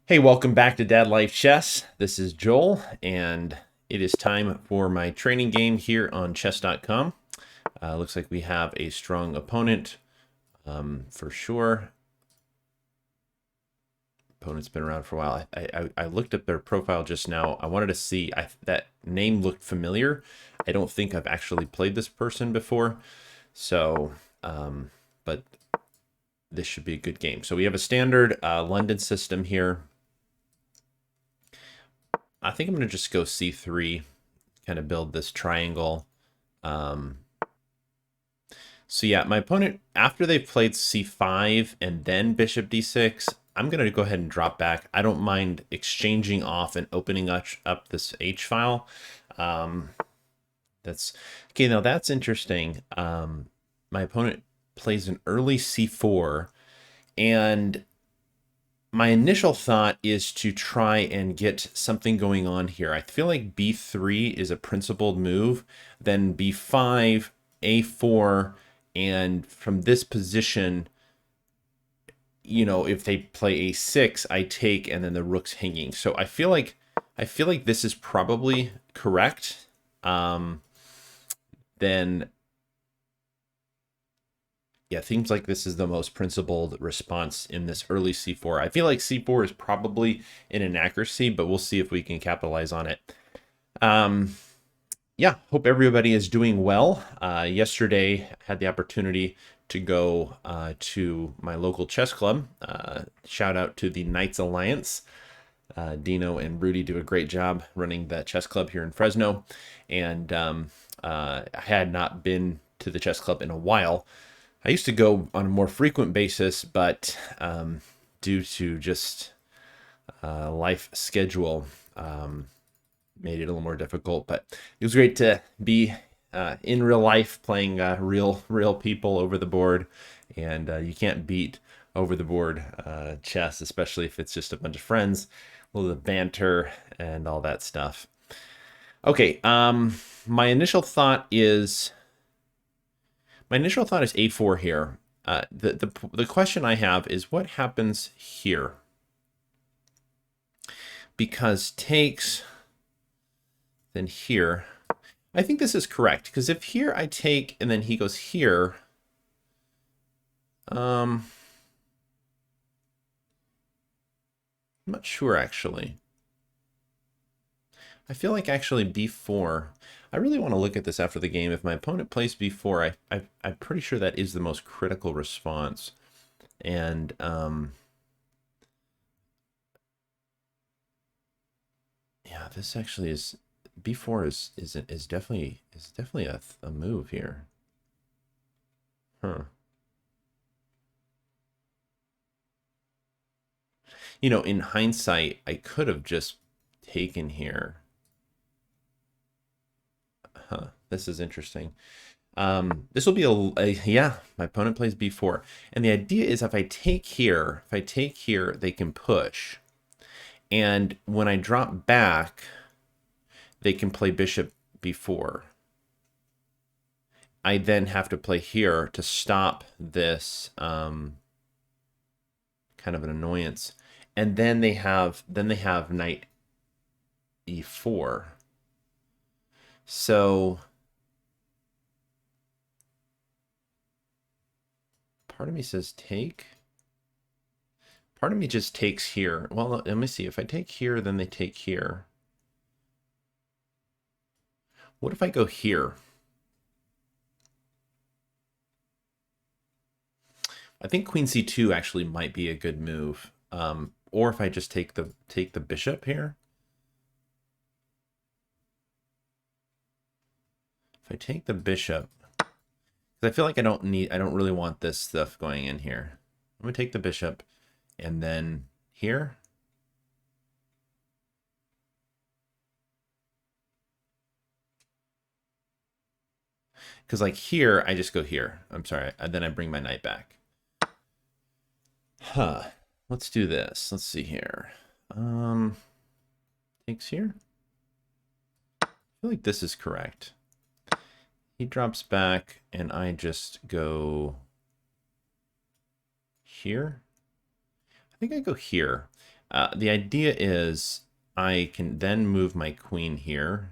Hey, welcome back to Dad Life Chess. This is Joel, and it is time for my training game here on chess.com. Looks like we have a strong opponent for sure. Opponent's been around for a while. I looked up their profile just now. I wanted to see, that name looked familiar. I don't think I've actually played this person before. So, but this should be a good game. So we have a standard London system here. I think I'm going to just go c3, kind of build this triangle. So yeah, my opponent, after they've played c5 and then bishop d6, I'm going to go ahead and drop back. I don't mind exchanging off and opening up this h file. That's okay. Now that's interesting. My opponent plays an early c4, and my initial thought is to try and get something going on here. I feel like b3 is a principled move, then b5, a4, and from this position, if they play a6, I take, and then the rook's hanging. So I feel like this is probably correct. Then yeah, seems like this is the most principled response in this early c4. I feel like c4 is probably an inaccuracy, but we'll see if we can capitalize on it. Yeah, hope everybody is doing well. Yesterday, had the opportunity to go to my local chess club. Shout out to the Knights Alliance. Dino and Rudy do a great job running the chess club here in Fresno. And I had not been to the chess club in a while. I used to go on a more frequent basis, but due to just life schedule, made it a little more difficult. But it was great to be in real life, playing real people over the board, and you can't beat over the board chess, especially if it's just a bunch of friends, a little banter and all that stuff. Okay, my initial thought is a4 here. The question I have is what happens here? Because takes, then here. I think this is correct, because if here I take and then he goes here, I'm not sure actually. I feel like actually b4. I really want to look at this after the game. If my opponent plays b4, I'm pretty sure that is the most critical response. And yeah, this actually is b4 is definitely a move here. Huh. In hindsight, I could have just taken here. Huh. This is interesting. This will be yeah, my opponent plays b4. And the idea is if I take here, they can push. And when I drop back, they can play bishop b4. I then have to play here to stop this kind of an annoyance. And then they have knight e4. So part of me says take. Part of me just takes here. Well, let me see. If I take here, then they take here. What if I go here? I think queen c2 actually might be a good move. Or if I just take the bishop here. If I take the bishop, because I feel like I don't really want this stuff going in here. I'm gonna take the bishop, and then here. Because like here, I just go here. I'm sorry, and then I bring my knight back. Huh. Let's do this. Let's see here. Takes here. I feel like this is correct. He drops back, and I just go here. I think I go here. The idea is I can then move my queen here.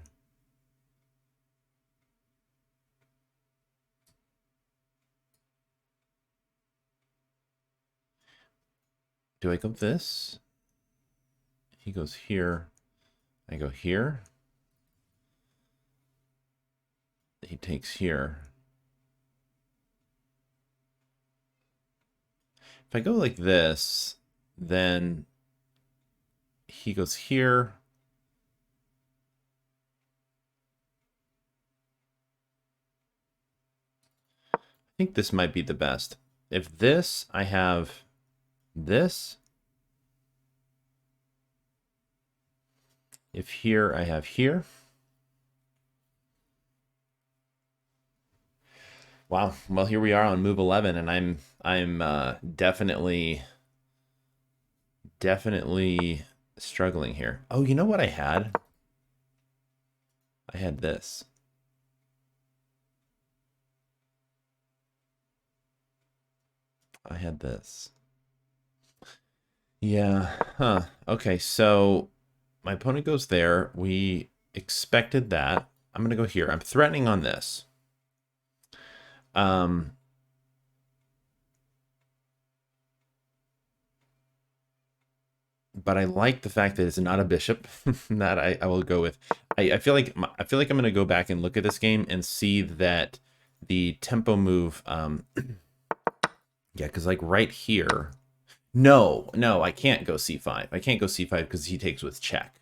Do I go this? He goes here. I go here. He takes here. If I go like this, then he goes here. I think this might be the best. If this, I have this. If here, I have here. Wow. Well, here we are on move 11, and I'm definitely struggling here. Oh, you know what I had? I had this. I had this. Yeah. Huh. Okay, so my opponent goes there. We expected that. I'm going to go here. I'm threatening on this. Um, but I like the fact that it's not a bishop. That I will go with. I feel like I'm going to go back and look at this game and see that the tempo move. Yeah, because like right here. No, I can't go c5. I can't go c5 because he takes with check.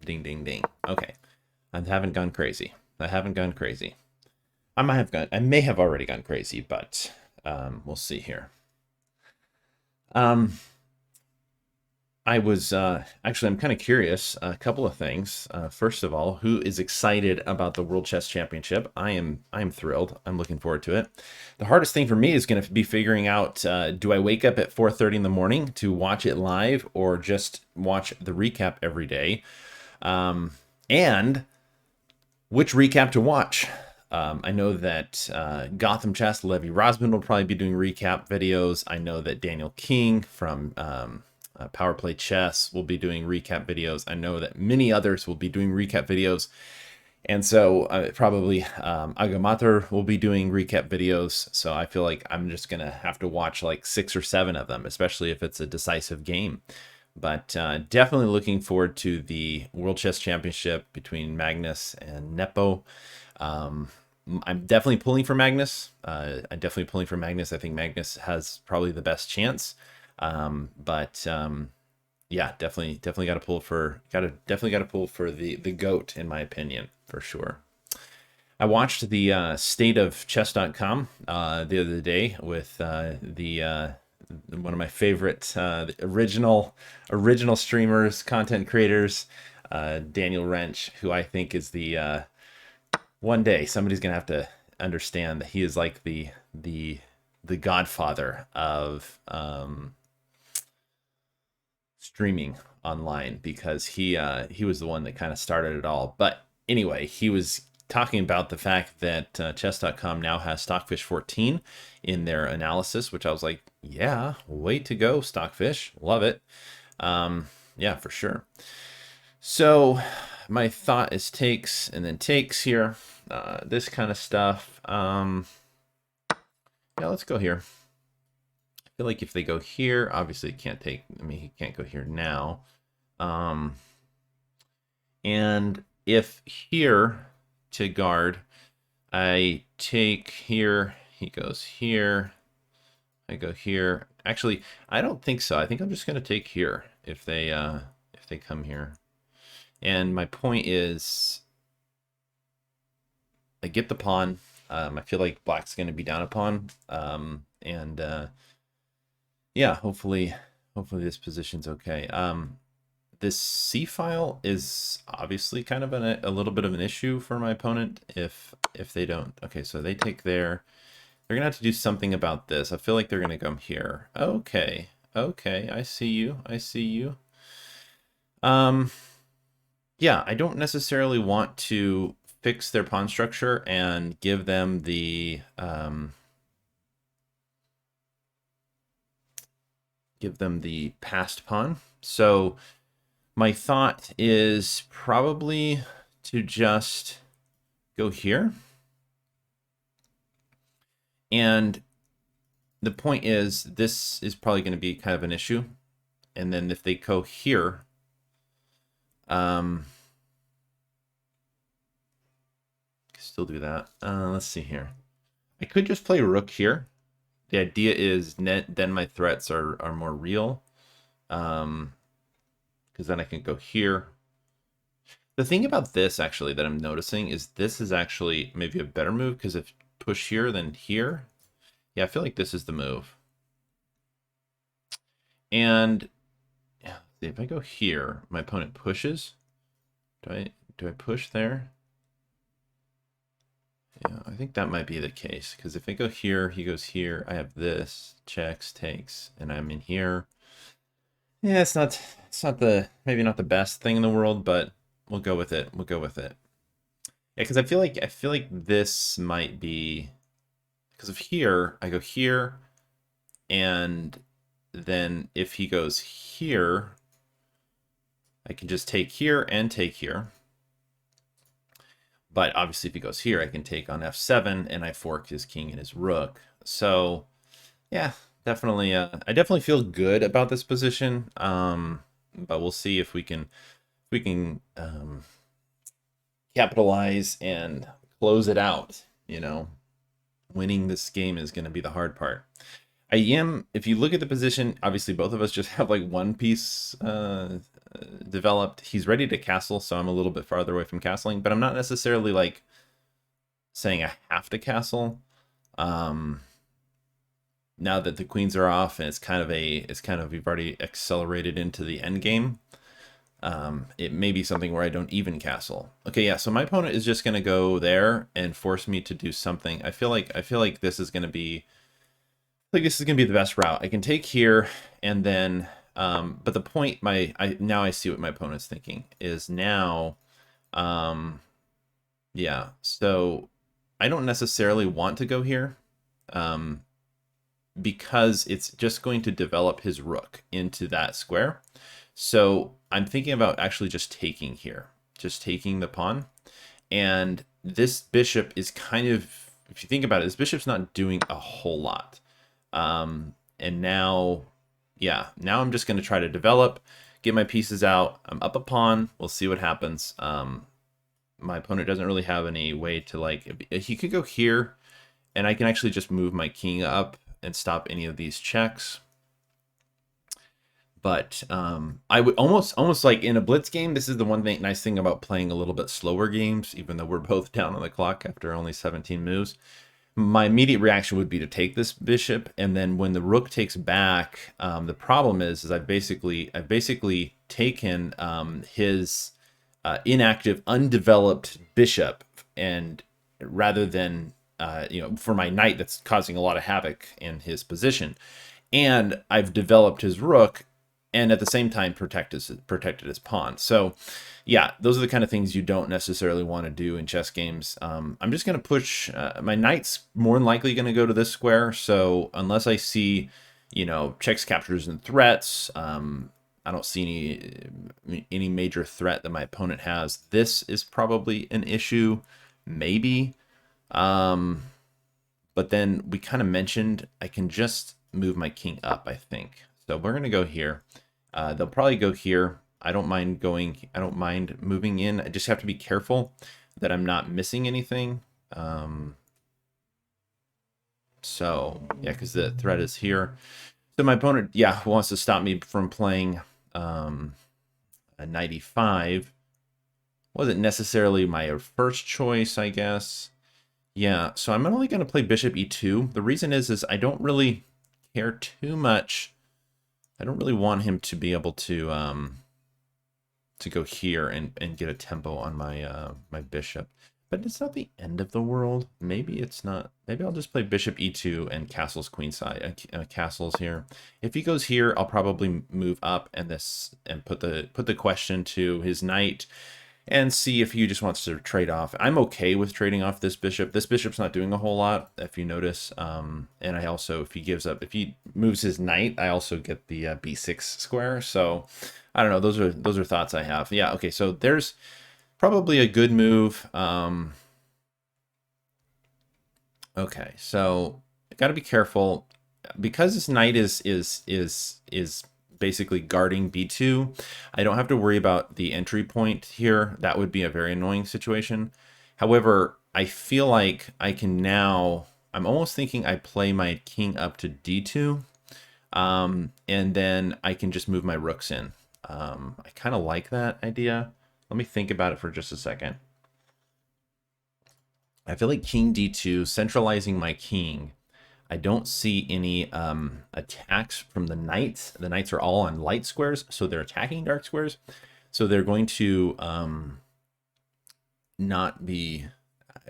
Ding, ding, ding. Okay, I haven't gone crazy. I haven't gone crazy. I may have already gone crazy, but we'll see here. I was actually, I'm kind of curious. A couple of things. First of all, who is excited about the World Chess Championship? I am thrilled. I'm looking forward to it. The hardest thing for me is going to be figuring out: do I wake up at 4:30 in the morning to watch it live, or just watch the recap every day? And which recap to watch? I know that Gotham Chess, Levy Rosman will probably be doing recap videos. I know that Daniel King from Power Play Chess will be doing recap videos. I know that many others will be doing recap videos. And so probably Agamater will be doing recap videos. So I feel like I'm just going to have to watch like 6 or 7 of them, especially if it's a decisive game. But definitely looking forward to the World Chess Championship between Magnus and Nepo. I'm definitely pulling for Magnus. I'm definitely pulling for Magnus. I think Magnus has probably the best chance. But yeah, definitely got to pull for the goat in my opinion, for sure. I watched the state of chess.com the other day with the one of my favorite original streamers, content creators, Daniel Wrench, who I think is the one day somebody's gonna have to understand that he is like the godfather of streaming online, because he was the one that kind of started it all. But anyway, he was talking about the fact that chess.com now has Stockfish 14 in their analysis, which I was like, yeah, way to go, Stockfish. Love it. Yeah, for sure. So my thought is takes and then takes here. This kind of stuff. Yeah, let's go here. I feel like if they go here, obviously it can't take, I mean, he can't go here now. And if here to guard, I take here, he goes here, I go here. Actually, I don't think so. I think I'm just going to take here if they come here. And my point is, I get the pawn. I feel like black's going to be down a pawn. And yeah, hopefully this position's okay. This C file is obviously kind of a little bit of an issue for my opponent if they don't. Okay, so they take there. They're gonna have to do something about this. I feel like they're gonna come here. Okay, I see you. Yeah, I don't necessarily want to fix their pawn structure and give them the give them the passed pawn. So my thought is probably to just go here. And the point is, this is probably going to be kind of an issue. And then if they go here, still do that. Let's see here. I could just play rook here. The idea is then my threats are more real. Because then I can go here. The thing about this, actually, that I'm noticing is this is actually maybe a better move, because if push here, then here. Yeah, I feel like this is the move. And if I go here, my opponent pushes. Do I push there? Yeah, I think that might be the case, because if I go here, he goes here. I have this, checks, takes, and I'm in here. Yeah, it's not maybe not the best thing in the world, but we'll go with it. We'll go with it. Yeah, because I feel like this might be, because of here, I go here, and then if he goes here, I can just take here and take here. But obviously if he goes here, I can take on f7, and I fork his king and his rook. So yeah, definitely, I definitely feel good about this position. But we'll see if we can capitalize and close it out. You know, winning this game is going to be the hard part. If you look at the position, obviously both of us just have like one piece developed. He's ready to castle, so I'm a little bit farther away from castling, but I'm not necessarily like saying I have to castle. Now that the queens are off, and it's kind of we've already accelerated into the end game. It may be something where I don't even castle. Okay, yeah, so my opponent is just gonna go there and force me to do something. I feel like this is gonna be the best route. I can take here, and then but the point now I see what my opponent's thinking is now. Yeah, so I don't necessarily want to go here. Because it's just going to develop his rook into that square. So I'm thinking about actually just taking here, just taking the pawn. And this bishop is kind of, if you think about it, this bishop's not doing a whole lot. And now, yeah, now I'm just going to try to develop, get my pieces out. I'm up a pawn. We'll see what happens. My opponent doesn't really have any way to, like, he could go here, and I can actually just move my king up and stop any of these checks. But I would almost like in a blitz game, this is the nice thing about playing a little bit slower games, even though we're both down on the clock after only 17 moves. My immediate reaction would be to take this bishop, and then when the rook takes back, the problem is I've basically taken his inactive, undeveloped bishop, and rather than for my knight that's causing a lot of havoc in his position, and I've developed his rook, and at the same time protected his pawn. So yeah, those are the kind of things you don't necessarily want to do in chess games. I'm just going to push, my knight's more than likely going to go to this square, so unless I see, checks, captures, and threats, I don't see any major threat that my opponent has. This is probably an issue, maybe. But then we kind of mentioned I can just move my king up, I think. So we're going to go here. They'll probably go here. I don't mind moving in. I just have to be careful that I'm not missing anything. So yeah, because the threat is here. So my opponent, yeah, wants to stop me from playing a knight e5. Wasn't necessarily my first choice, I guess. Yeah, so I'm only going to play bishop e2. The reason is I don't really care too much. I don't really want him to be able to go here and get a tempo on my my bishop. But it's not the end of the world. Maybe it's not. Maybe I'll just play bishop e2 and castles queenside. Castles here. If he goes here, I'll probably move up and put the question to his knight. and see if he just wants to trade off. I'm okay with trading off this bishop. This bishop's not doing a whole lot, if you notice. And I also, if he moves his knight, I also get the b6 square. So I don't know. Those are thoughts I have. Yeah. Okay. So there's probably a good move. Okay. So got to be careful because this knight is basically guarding b2. I don't have to worry about the entry point here. That would be a very annoying situation. However, I feel like I can now, I'm almost thinking I play my king up to d2, and then I can just move my rooks in. I kind of like that idea. Let me think about it for just a second. I feel like king d2, centralizing my king. I don't see any attacks from the knights. The knights are all on light squares, so they're attacking dark squares. So they're going to not be.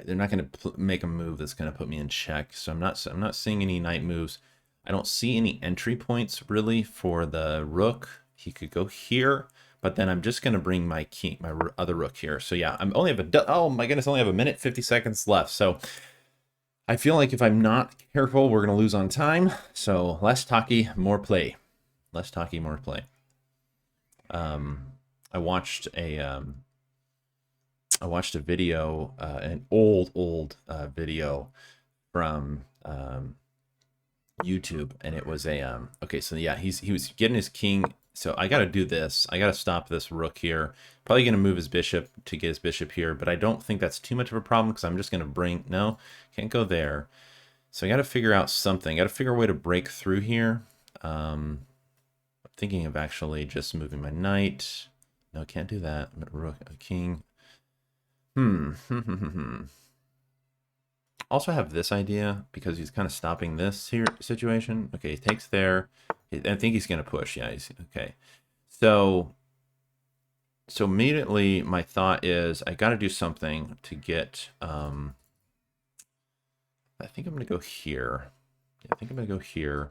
They're not going to make a move that's going to put me in check. So I'm not seeing any knight moves. I don't see any entry points really for the rook. He could go here, but then I'm just going to bring my king, my other rook here. So yeah, I'm only have oh my goodness, I only have a minute 50 seconds left. So I feel like if I'm not careful, we're going to lose on time. So less talky, more play. Less talky, more play. I watched a video, an old video from YouTube, and it was a okay. So yeah, he was getting his king. So I got to do this. I got to stop this rook here. Probably going to move his bishop to get his bishop here, but I don't think that's too much of a problem because I'm just going to bring, no, can't go there. So I got to figure out something. Got to figure a way to break through here. I'm thinking of actually just moving my knight. No, can't do that. Rook, a king. Also have this idea because he's kind of stopping this here situation. Okay, he takes there. I think he's going to push. Yeah, he's okay. So immediately my thought is I got to do something to get, I think I'm going to go here. Yeah, I think I'm going to go here,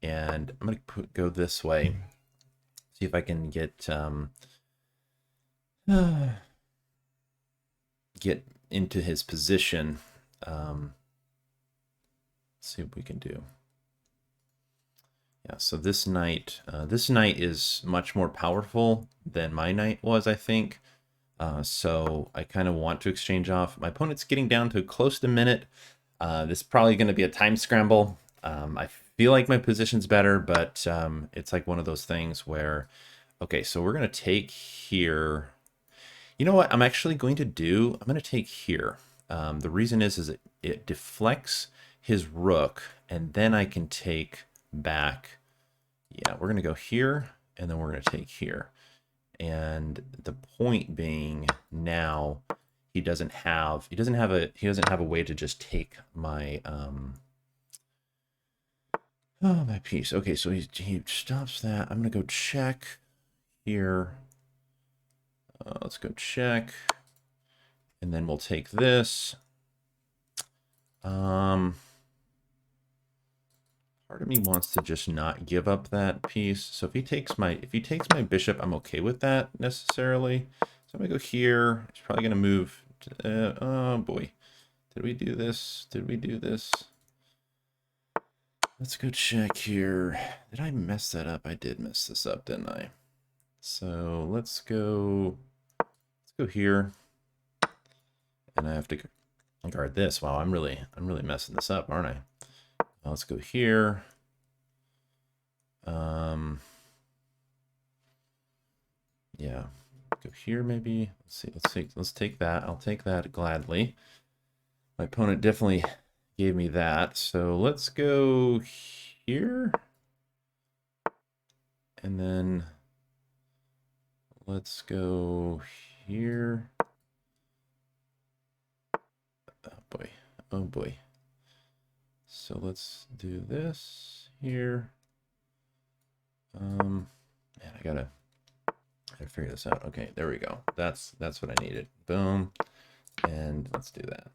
and I'm going to go this way. See if I can get into his position. See what we can do. Yeah, so this knight is much more powerful than my knight was, I think. So I kind of want to exchange off. My opponent's getting down to close to a minute. This is probably going to be a time scramble. I feel like my position's better, but it's like one of those things where, okay, so we're going to take here. You know what I'm actually going to do? I'm going to take here. The reason is it deflects his rook, and then I can take back. Yeah, we're going to go here, and then we're going to take here. And the point being, now he doesn't have a way to just take my my piece. Okay, so he stops that. I'm going to go check here. Let's go check. And then we'll take this. Part of me wants to just not give up that piece. So if he takes my bishop, I'm okay with that necessarily. So I'm gonna go here. He's probably gonna move. Oh boy, did we do this? Did we do this? Let's go check here. Did I mess that up? I did mess this up, didn't I? So let's go here. And I have to guard this. Wow, I'm really messing this up, aren't I? Let's go here. Yeah, go here maybe. Let's take that. I'll take that gladly. My opponent definitely gave me that. So let's go here. And then let's go here. Oh boy. Oh boy. So let's do this here. Man, I gotta figure this out. Okay, there we go. That's what I needed. Boom. And let's do that.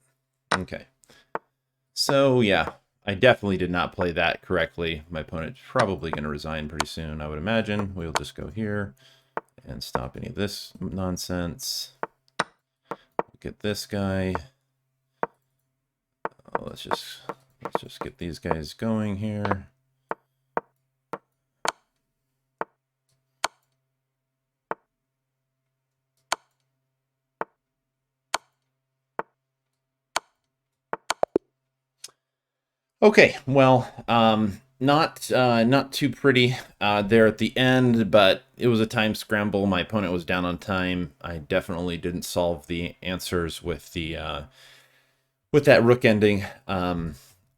Okay. So yeah, I definitely did not play that correctly. My opponent's probably going to resign pretty soon, I would imagine. We'll just go here and stop any of this nonsense. get this guy. Let's just get these guys going here. Okay, well, not too pretty there at the end, but it was a time scramble. My opponent was down on time. I definitely didn't solve the answers with the with that rook ending. We're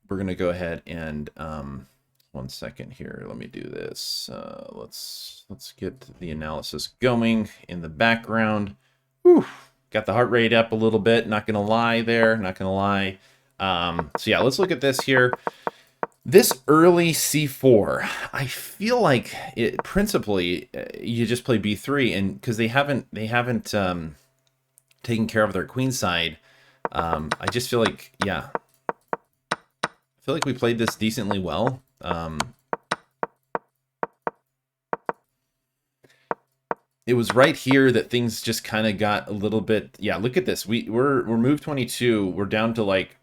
gonna go ahead and 1 second here. Let me do this. Let's get the analysis going in the background. Whew, got the heart rate up a little bit. Not gonna lie there. Not gonna lie. So yeah, let's look at this here. This early c4, I feel like it principally you just play b3, and because they haven't taken care of their queen side. I just feel like, yeah, I feel like we played this decently well. It was right here that things just kind of got a little bit. Yeah, look at this. We're move 22. We're down to like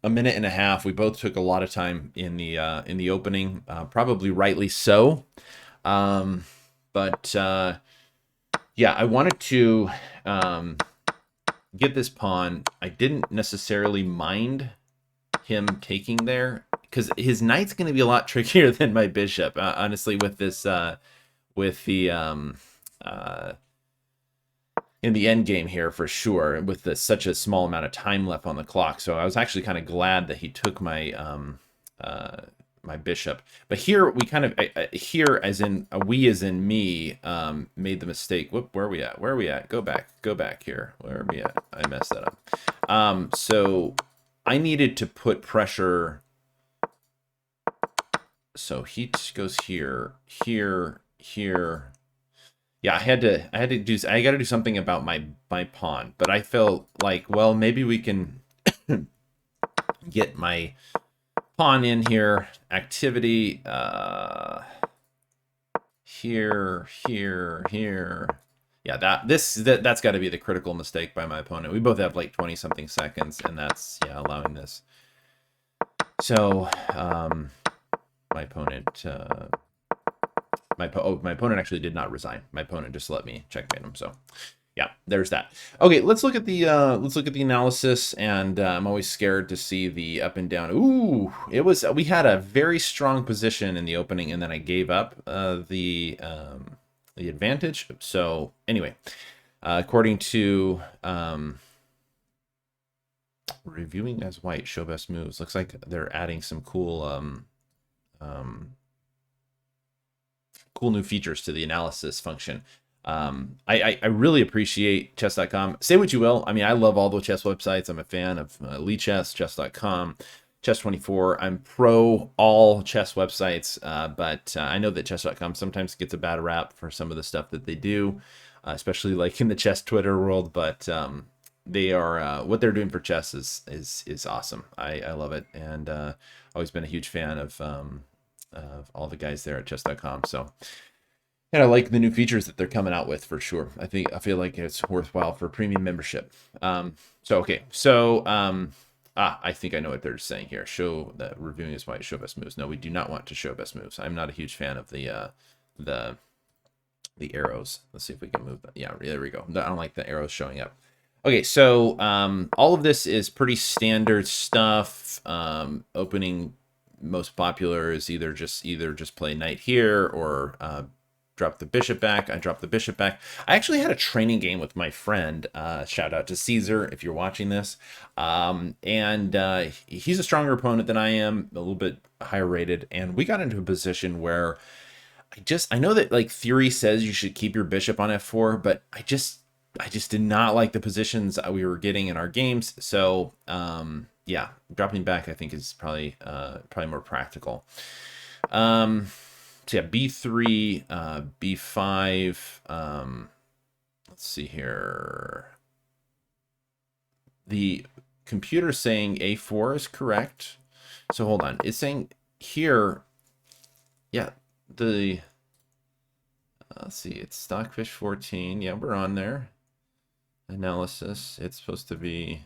a minute and a half. We both took a lot of time in the opening, probably rightly so. But yeah, I wanted to get this pawn. I didn't necessarily mind him taking there because his knight's going to be a lot trickier than my bishop, honestly, with this with the in the end game here for sure, with such a small amount of time left on the clock. So I was actually kind of glad that he took my my bishop. But here we kind of here, as in we as in me, made the mistake. Whoop, where are we at? Where are we at? Go back here. Where are we at? I messed that up. So I needed to put pressure. So he goes here, here, here. Yeah, I got to do something about my pawn. But I felt like, well, maybe we can get my pawn in here. Activity here, here, here. Yeah, that's got to be the critical mistake by my opponent. We both have like 20 something seconds, and that's, yeah, allowing this. So my opponent my opponent actually did not resign. My opponent just let me checkmate him. So yeah, there's that. Okay, let's look at the analysis, and I'm always scared to see the up and down. Ooh, we had a very strong position in the opening, and then I gave up the advantage. So anyway, according to reviewing as white, show best moves. Looks like they're adding some cool cool new features to the analysis function. I really appreciate chess.com. Say what you will. I mean, I love all the chess websites. I'm a fan of Lichess, chess.com, chess24. I'm pro all chess websites, but I know that chess.com sometimes gets a bad rap for some of the stuff that they do, especially like in the chess Twitter world. But they are what they're doing for chess is awesome. I love it, and always been a huge fan of all the guys there at chess.com. So, and I like the new features that they're coming out with for sure. I feel like it's worthwhile for premium membership. Okay. I think I know what they're saying here. Show that reviewing is white, show best moves. No, we do not want to show best moves. I'm not a huge fan of the arrows. Let's see if we can move that. Yeah, there we go. I don't like the arrows showing up. Okay, so all of this is pretty standard stuff. Opening most popular is either just play knight here or drop the bishop back. I dropped the bishop back. I actually had a training game with my friend. Shout out to Caesar if you're watching this. And he's a stronger opponent than I am, a little bit higher rated. And we got into a position where I know that like theory says you should keep your bishop on f4, but I just did not like the positions we were getting in our games. So yeah, dropping back I think is probably more practical. So yeah, b3, b5. Let's see here. The computer's saying a4 is correct. So hold on, it's saying here, yeah, let's see, it's Stockfish 14. Yeah, we're on there. analysis. It's supposed to be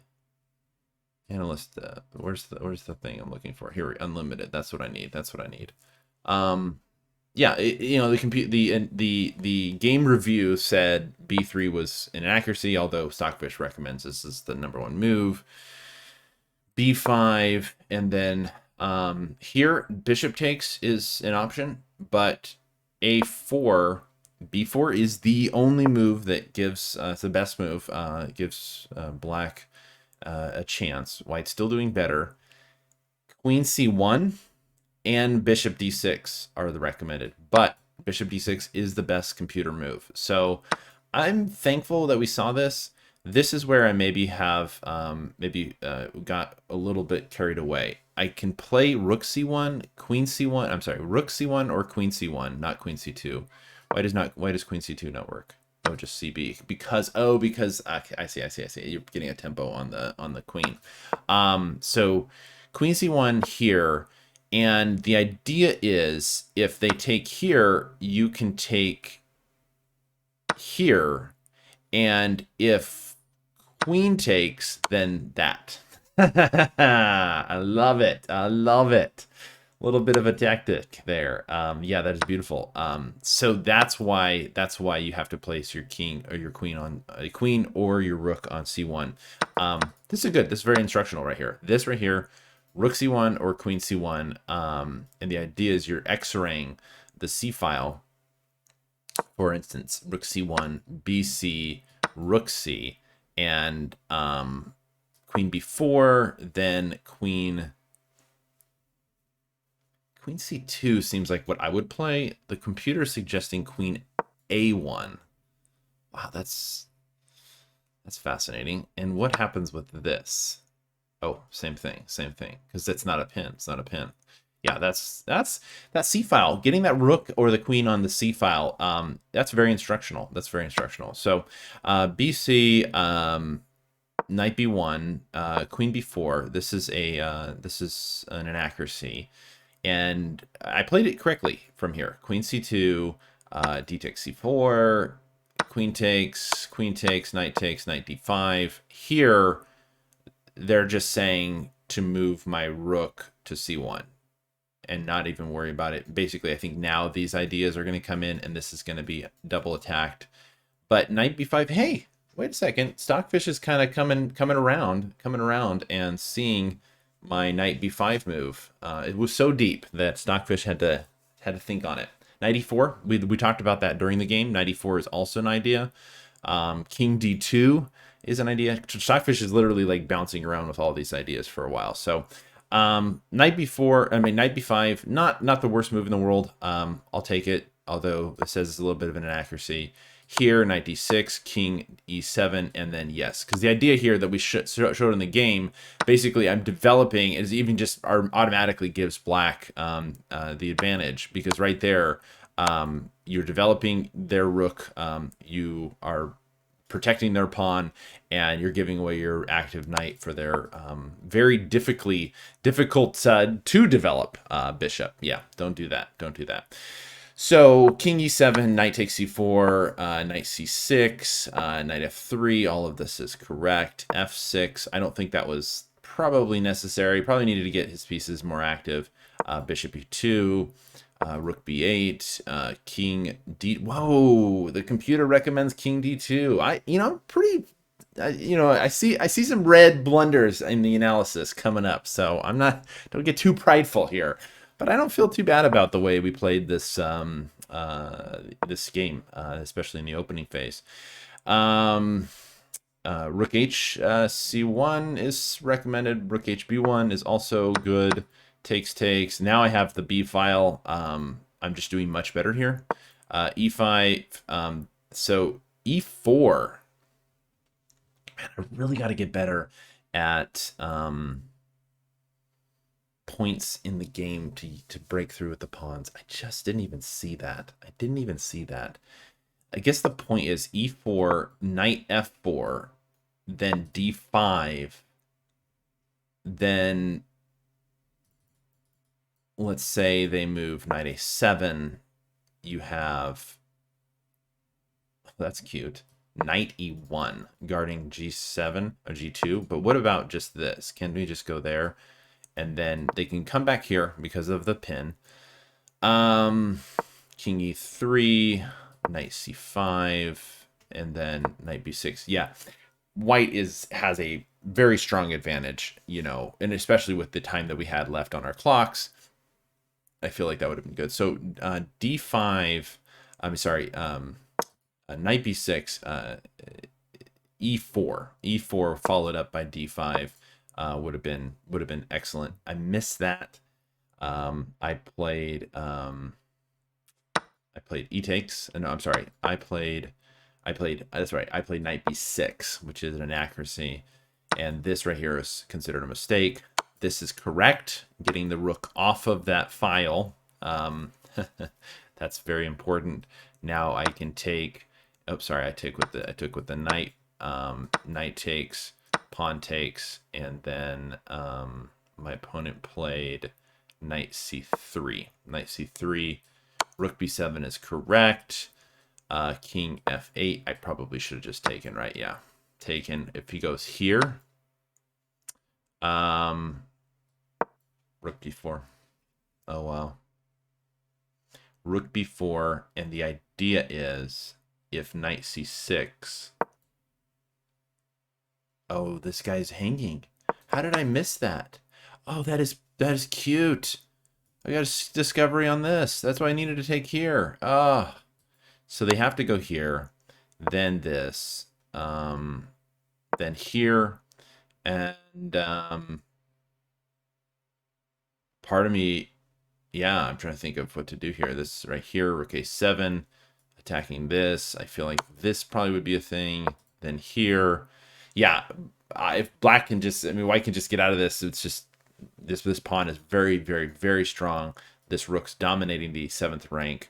analyst. Where's the thing I'm looking for? Here, unlimited. That's what I need. That's what I need. Yeah, the game review said B3 was an inaccuracy, although Stockfish recommends this is the number one move. B5, and then here bishop takes is an option, but A4, B4 is the only move that gives it's the best move. Gives black a chance. White's still doing better. Queen C1 and bishop D6 are the recommended, but bishop D6 is the best computer move. So I'm thankful that we saw this. This is where I maybe have got a little bit carried away. I can play rook c1, queen c1. I'm sorry, rook c1 or queen c1, not queen c2. Why does queen c2 not work? Oh, just cb because okay, I see. You're getting a tempo on the queen. So queen c1 here, and the idea is if they take here, you can take here, and if queen takes, then that. I love it. I love it. A little bit of a tactic there. Yeah, that is beautiful. So that's why you have to place your king or your queen on a queen or your rook on c1. This is good. This is very instructional right here. This right here, rook c1 or queen c1. And the idea is you're X-raying the c file. For instance, rook c1, bc, rook c, and queen b4, then queen c2 seems like what I would play. The computer is suggesting queen a1. Wow, that's fascinating. And what happens with this? Oh, same thing, because it's not a pin. It's not a pin. Yeah, that's that c file. Getting that rook or the queen on the c file. That's very instructional. That's very instructional. So, BC, knight b1, queen b4. This is an inaccuracy, and I played it correctly from here. Queen c2, d takes c4, queen takes, knight takes, knight d5. Here, they're just saying to move my rook to c1 and not even worry about it. Basically, I think now these ideas are going to come in, and this is going to be double attacked. But knight b5, hey, wait a second. Stockfish is kind of coming around and seeing my knight b5 move. It was so deep that Stockfish had to think on it. Knight e4, we talked about that during the game. Knight e4 is also an idea. King d2 is an idea. Stockfish is literally like bouncing around with all these ideas for a while. So knight b5, not the worst move in the world. I'll take it, although it says it's a little bit of an inaccuracy. Here, knight d6, king e7, and then yes. Because the idea here that we showed in the game, basically I'm developing, is even just automatically gives black the advantage. Because right there, you're developing their rook, you are protecting their pawn, and you're giving away your active knight for their very difficult to develop bishop. Yeah, don't do that. Don't do that. So king e7, knight takes c4, knight c6, knight f3. All of this is correct. f6. I don't think that was probably necessary. Probably needed to get his pieces more active. Bishop e2. Rook b8, king d. Whoa, the computer recommends king d2. I see some red blunders in the analysis coming up, so don't get too prideful here. But I don't feel too bad about the way we played this this game, especially in the opening phase. Rook h c1 is recommended. Rook h b1 is also good. Takes. Now I have the b file. I'm just doing much better here. E5. So e4. Man, I really got to get better at points in the game to break through with the pawns. I just didn't even see that. I guess the point is e4, knight f4, then d5, then let's say they move knight a7. You have, that's cute. knight e1, guarding g7 or g2. But what about just this? Can we just go there? And then they can come back here because of the pin. King e3, knight c5, and then knight b6. Yeah, white has a very strong advantage, you know, and especially with the time that we had left on our clocks, I feel like that would have been good. So d5, I'm sorry, knight b6, e4 followed up by d5 would have been excellent. I missed that. I played e takes. No, I'm sorry. That's right. I played knight b6, which is an inaccuracy, and this right here is considered a mistake. This is correct. Getting the rook off of that file. That's very important. Now I can take. Oh, sorry. I took with the knight. Knight takes, pawn takes, and then my opponent played knight c3. Knight c3. Rook b7 is correct. King f8. I probably should have just taken, right? Yeah, taken. If he goes here, rook b4. Oh wow. Rook b4, and the idea is if knight c6. Oh, this guy's hanging. How did I miss that? Oh, that is cute. I got a discovery on this. That's why I needed to take here. Ah. So they have to go here, then this, then here, and part of me, yeah, I'm trying to think of what to do here. This right here, rook a7, attacking this. I feel like this probably would be a thing. Then here, yeah, if black can just, I mean, white can just get out of this. It's just this pawn is very, very, very strong. This rook's dominating the 7th rank.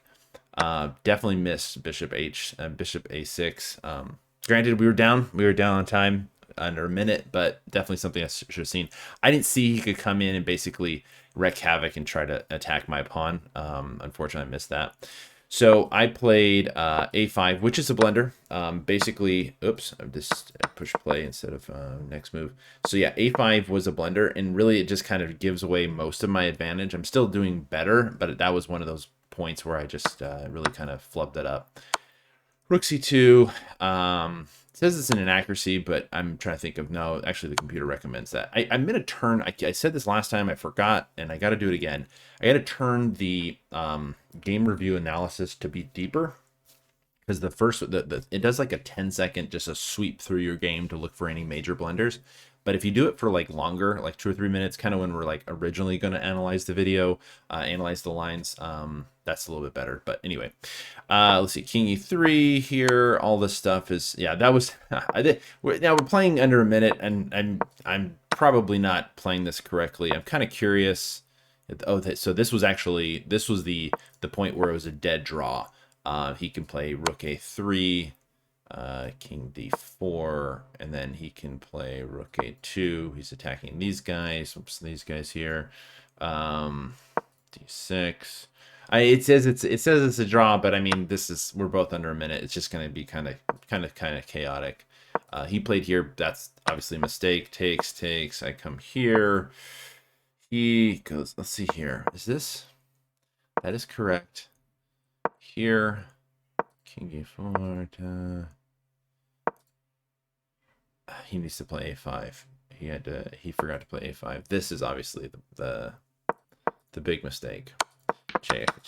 Definitely missed bishop a6. Granted, we were down on time under a minute, but definitely something I should have seen. I didn't see he could come in and basically wreak havoc and try to attack my pawn. Unfortunately, I missed that. So I played a5, which is a blunder. Basically, oops, I just push play instead of next move. So yeah, a5 was a blunder, and really it just kind of gives away most of my advantage. I'm still doing better, but that was one of those points where I just really kind of flubbed it up. Rook c2. It says it's an inaccuracy, but I'm trying to think of, no, actually the computer recommends that. I'm going to turn, I said this last time, I forgot, and I got to do it again. I got to turn the game review analysis to be deeper, because the first, it does like a 10-second, just a sweep through your game to look for any major blunders. But if you do it for like longer, like 2 or 3 minutes, kind of when we're like originally going to analyze the video, analyze the lines, that's a little bit better. But anyway, let's see, King e3 here. All this stuff is, yeah, that was, now we're playing under a minute, and I'm probably not playing this correctly. I'm kind of curious. Oh, so this was the point where it was a dead draw. He can play rook a3. King d4, and then he can play rook a2. He's attacking these guys. Oops, these guys here. D6. It says it's a draw, but I mean we're both under a minute. It's just gonna be kind of chaotic. He played here. That's obviously a mistake. Takes. I come here. He goes. Let's see here. Is this? That is correct. Here. King e4. He needs to play a5. He forgot to play a5. This is obviously the big mistake.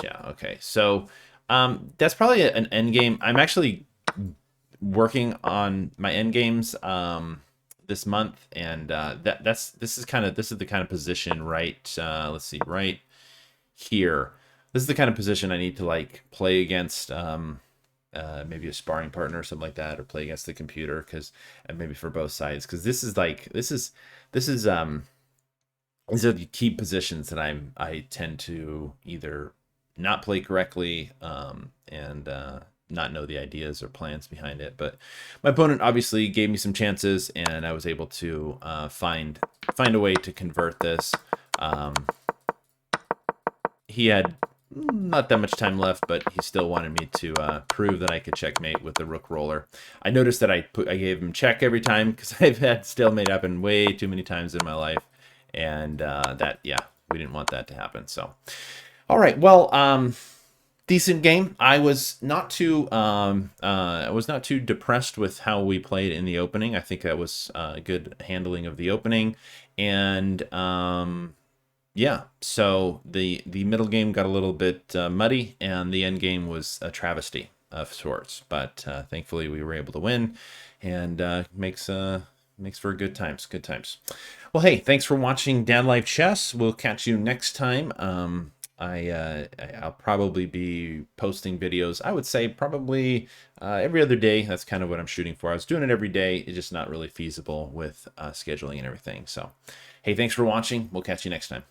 Yeah, okay. So that's probably an end game. I'm actually working on my end games this month, and this is the kind of position, right? Let's see, right here. This is the kind of position I need to like play against maybe a sparring partner or something like that, or play against the computer, because maybe for both sides, because these are the key positions that I tend to either not play correctly and not know the ideas or plans behind it. But my opponent obviously gave me some chances, and I was able to find a way to convert this. He had not that much time left, but he still wanted me to prove that I could checkmate with the rook roller. I noticed that I gave him check every time because I've had stalemate happen way too many times in my life, and yeah, we didn't want that to happen. So, all right, well, decent game. I was not too depressed with how we played in the opening. I think that was good handling of the opening, and yeah, so the middle game got a little bit muddy, and the end game was a travesty of sorts. But thankfully, we were able to win, and makes for good times. Good times. Well, hey, thanks for watching Dan Life Chess. We'll catch you next time. I'll probably be posting videos. I would say probably every other day. That's kind of what I'm shooting for. I was doing it every day. It's just not really feasible with scheduling and everything. So, hey, thanks for watching. We'll catch you next time.